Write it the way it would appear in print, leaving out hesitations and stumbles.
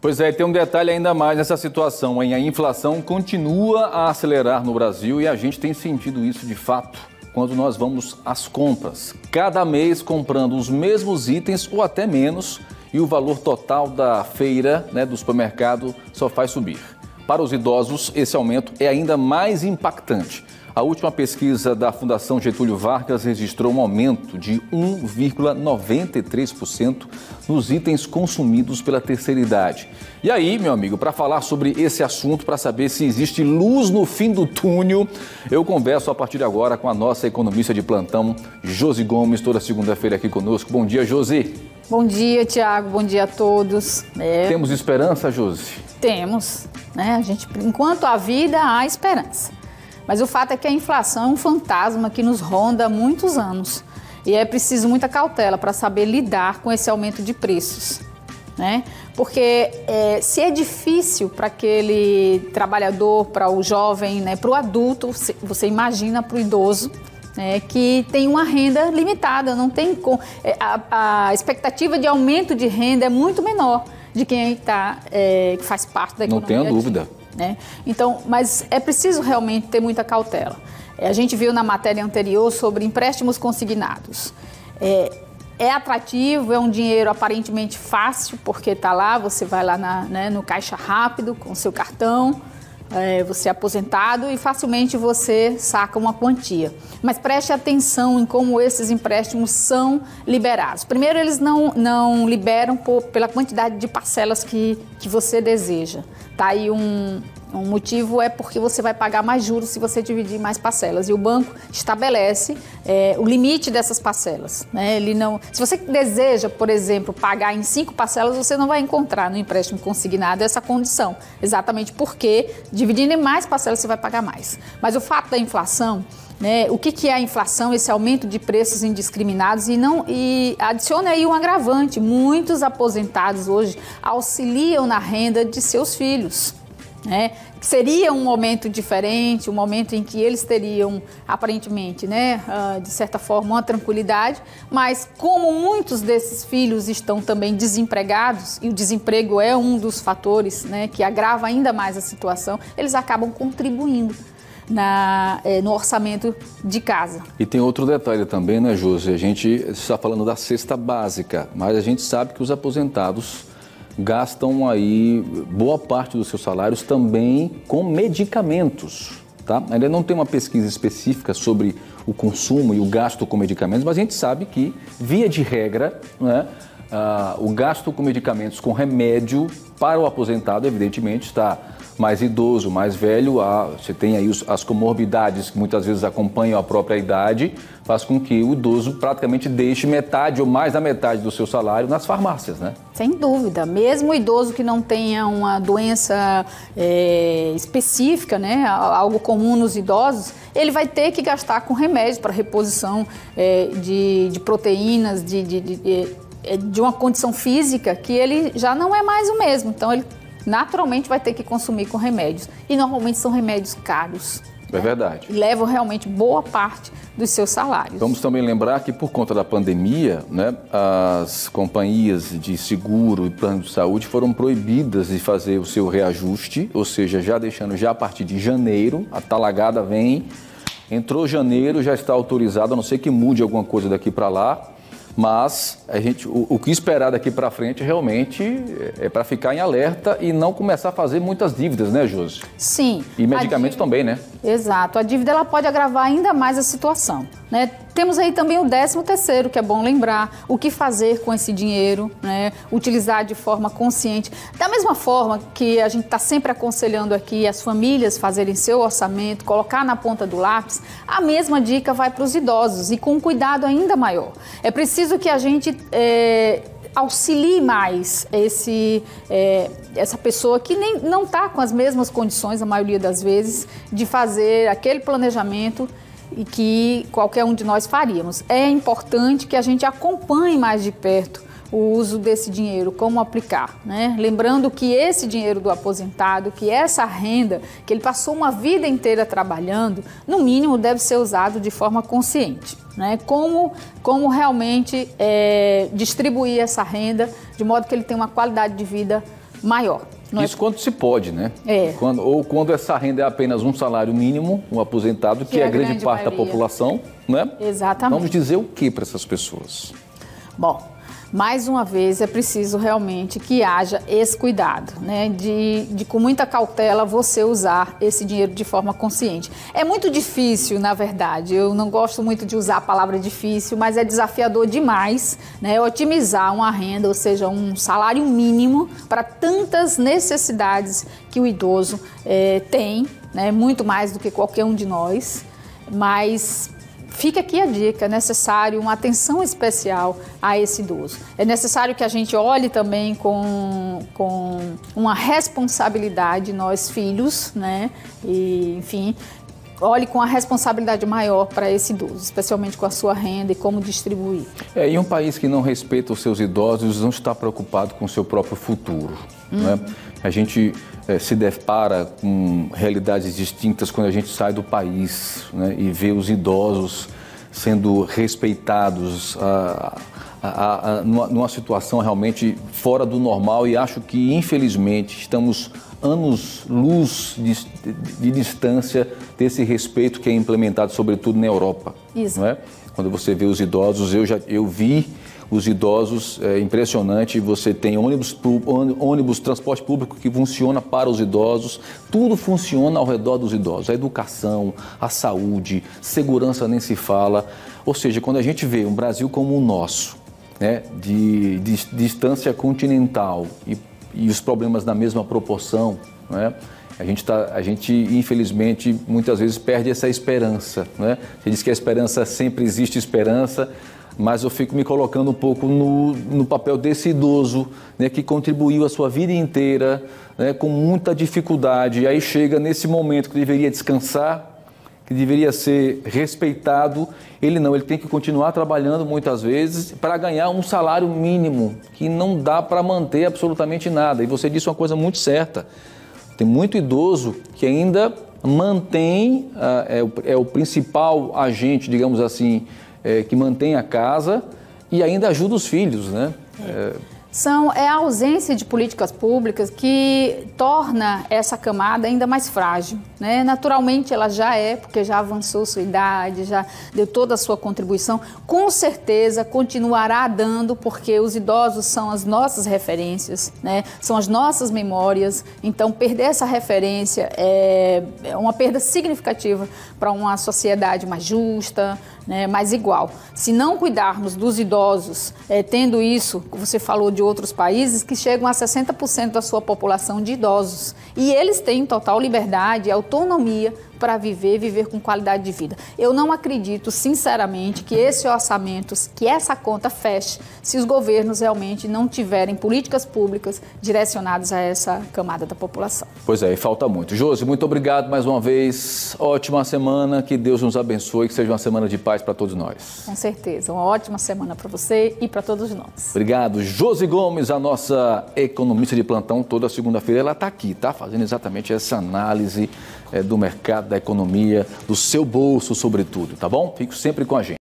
Pois é, tem um detalhe ainda mais nessa situação, hein? A inflação continua a acelerar no Brasil e a gente tem sentido isso de fato quando nós vamos às compras. Cada mês comprando os mesmos itens ou até menos e o valor total da feira, do supermercado, só faz subir. Para os idosos, esse aumento é ainda mais impactante. A última pesquisa da Fundação Getúlio Vargas registrou um aumento de 1,93% nos itens consumidos pela terceira idade. E aí, meu amigo, para falar sobre esse assunto, para saber se existe luz no fim do túnel, eu converso a partir de agora com a nossa economista de plantão, Josi Gomes, toda segunda-feira aqui conosco. Bom dia, Josi. Bom dia, Tiago. Bom dia a todos. Temos esperança, Josi? Temos, enquanto há vida, há esperança. Mas o fato é que a inflação é um fantasma que nos ronda há muitos anos. E é preciso muita cautela para saber lidar com esse aumento de preços. Porque se é difícil para aquele trabalhador, para o jovem, para o adulto, você imagina para o idoso, que tem uma renda limitada, não tem a expectativa de aumento de renda é muito menor de quem que faz parte da economia. Não tenho dúvida. Então, mas é preciso realmente ter muita cautela. A gente viu na matéria anterior sobre empréstimos consignados. É atrativo, é um dinheiro aparentemente fácil, porque está lá, você vai lá no caixa rápido com o seu cartão, você é aposentado e facilmente você saca uma quantia. Mas preste atenção em como esses empréstimos são liberados. Primeiro, eles não liberam pela quantidade de parcelas que você deseja. Tá aí um motivo é porque você vai pagar mais juros se você dividir mais parcelas. E o banco estabelece o limite dessas parcelas. Se você deseja, por exemplo, pagar em 5 parcelas, você não vai encontrar no empréstimo consignado essa condição. Exatamente porque, dividindo em mais parcelas, você vai pagar mais. Mas o fato da inflação, o que é a inflação? Esse aumento de preços indiscriminados e adiciona aí um agravante. Muitos aposentados hoje auxiliam na renda de seus filhos. Seria um momento diferente, um momento em que eles teriam, aparentemente, de certa forma, uma tranquilidade, mas como muitos desses filhos estão também desempregados, e o desemprego é um dos fatores que agrava ainda mais a situação, eles acabam contribuindo no orçamento de casa. E tem outro detalhe também, Josi? A gente está falando da cesta básica, mas a gente sabe que os aposentados gastam aí boa parte dos seus salários também com medicamentos, tá? Ainda não tem uma pesquisa específica sobre o consumo e o gasto com medicamentos, mas a gente sabe que, via de regra, o gasto com medicamentos, com remédio para o aposentado, evidentemente, está mais idoso, mais velho, você tem aí as comorbidades que muitas vezes acompanham a própria idade, faz com que o idoso praticamente deixe metade ou mais da metade do seu salário nas farmácias, Sem dúvida, mesmo o idoso que não tenha uma doença específica, algo comum nos idosos, ele vai ter que gastar com remédios para reposição de proteínas, de uma condição física que ele já não é mais o mesmo, então ele naturalmente vai ter que consumir com remédios. E normalmente são remédios caros. É verdade. E levam realmente boa parte dos seus salários. Vamos também lembrar que por conta da pandemia, as companhias de seguro e plano de saúde foram proibidas de fazer o seu reajuste, ou seja, já deixando a partir de janeiro, a talagada vem, entrou janeiro, já está autorizado, a não ser que mude alguma coisa daqui para lá. Mas o que esperar daqui para frente realmente é para ficar em alerta e não começar a fazer muitas dívidas, Josi? Sim. E medicamentos também, Exato. A dívida ela pode agravar ainda mais a situação. Temos aí também o 13º, que é bom lembrar, o que fazer com esse dinheiro, utilizar de forma consciente. Da mesma forma que a gente está sempre aconselhando aqui as famílias fazerem seu orçamento, colocar na ponta do lápis, a mesma dica vai para os idosos e com um cuidado ainda maior. É preciso que a gente auxilie mais essa pessoa que não está com as mesmas condições, a maioria das vezes, de fazer aquele planejamento e que qualquer um de nós faríamos. É importante que a gente acompanhe mais de perto o uso desse dinheiro, como aplicar, Lembrando que esse dinheiro do aposentado, que essa renda, que ele passou uma vida inteira trabalhando, no mínimo deve ser usado de forma consciente, Como realmente distribuir essa renda de modo que ele tenha uma qualidade de vida maior. Isso quando se pode, né? Quando essa renda é apenas um salário mínimo, um aposentado, que é a grande parte da população, né? Exatamente. Vamos dizer o que para essas pessoas? Bom, mais uma vez é preciso realmente que haja esse cuidado, né? De com muita cautela você usar esse dinheiro de forma consciente. É muito difícil, na verdade, eu não gosto muito de usar a palavra difícil, mas é desafiador demais, né? Otimizar uma renda, ou seja, um salário mínimo para tantas necessidades que o idoso tem, né? Muito mais do que qualquer um de nós, mas fica aqui a dica, é necessário uma atenção especial a esse idoso. É necessário que a gente olhe também com uma responsabilidade, nós filhos, né? E, enfim, olhe com a responsabilidade maior para esse idoso, especialmente com a sua renda e como distribuir. E um país que não respeita os seus idosos não está preocupado com o seu próprio futuro, né? A gente se depara com realidades distintas quando a gente sai do país, né, e vê os idosos sendo respeitados numa situação realmente fora do normal, e acho que, infelizmente, estamos anos-luz de distância desse respeito que é implementado, sobretudo na Europa. Isso. Não é? Quando você vê os idosos, eu vi os idosos, é impressionante, você tem ônibus, transporte público que funciona para os idosos, tudo funciona ao redor dos idosos, a educação, a saúde, segurança nem se fala. Ou seja, quando a gente vê um Brasil como o nosso, né, de distância continental e os problemas na mesma proporção, né, a gente, infelizmente, muitas vezes perde essa esperança, né? Você diz que a esperança, sempre existe esperança, mas eu fico me colocando um pouco no papel desse idoso, né, que contribuiu a sua vida inteira, né, com muita dificuldade, e aí chega nesse momento que deveria descansar, que deveria ser respeitado, ele tem que continuar trabalhando muitas vezes para ganhar um salário mínimo, que não dá para manter absolutamente nada. E você disse uma coisa muito certa, tem muito idoso que ainda mantém, é o principal agente, digamos assim, que mantém a casa e ainda ajuda os filhos, né? É a ausência de políticas públicas que torna essa camada ainda mais frágil, né? Naturalmente ela já porque já avançou sua idade, já deu toda a sua contribuição, com certeza continuará dando, porque os idosos são as nossas referências, né? São as nossas memórias, então perder essa referência é uma perda significativa para uma sociedade mais justa, né, mais igual. Se não cuidarmos dos idosos, tendo isso, você falou de outros países que chegam a 60% da sua população de idosos, e eles têm total liberdade e autonomia para viver com qualidade de vida. Eu não acredito, sinceramente, que esse orçamento, que essa conta feche, se os governos realmente não tiverem políticas públicas direcionadas a essa camada da população. Pois é, e falta muito. Josi, muito obrigado mais uma vez. Ótima semana, que Deus nos abençoe, que seja uma semana de paz para todos nós. Com certeza, uma ótima semana para você e para todos nós. Obrigado. Josi Gomes, a nossa economista de plantão, toda segunda-feira ela está aqui, tá? Fazendo exatamente essa análise do mercado, da economia, do seu bolso, sobretudo, tá bom? Fico sempre com a gente.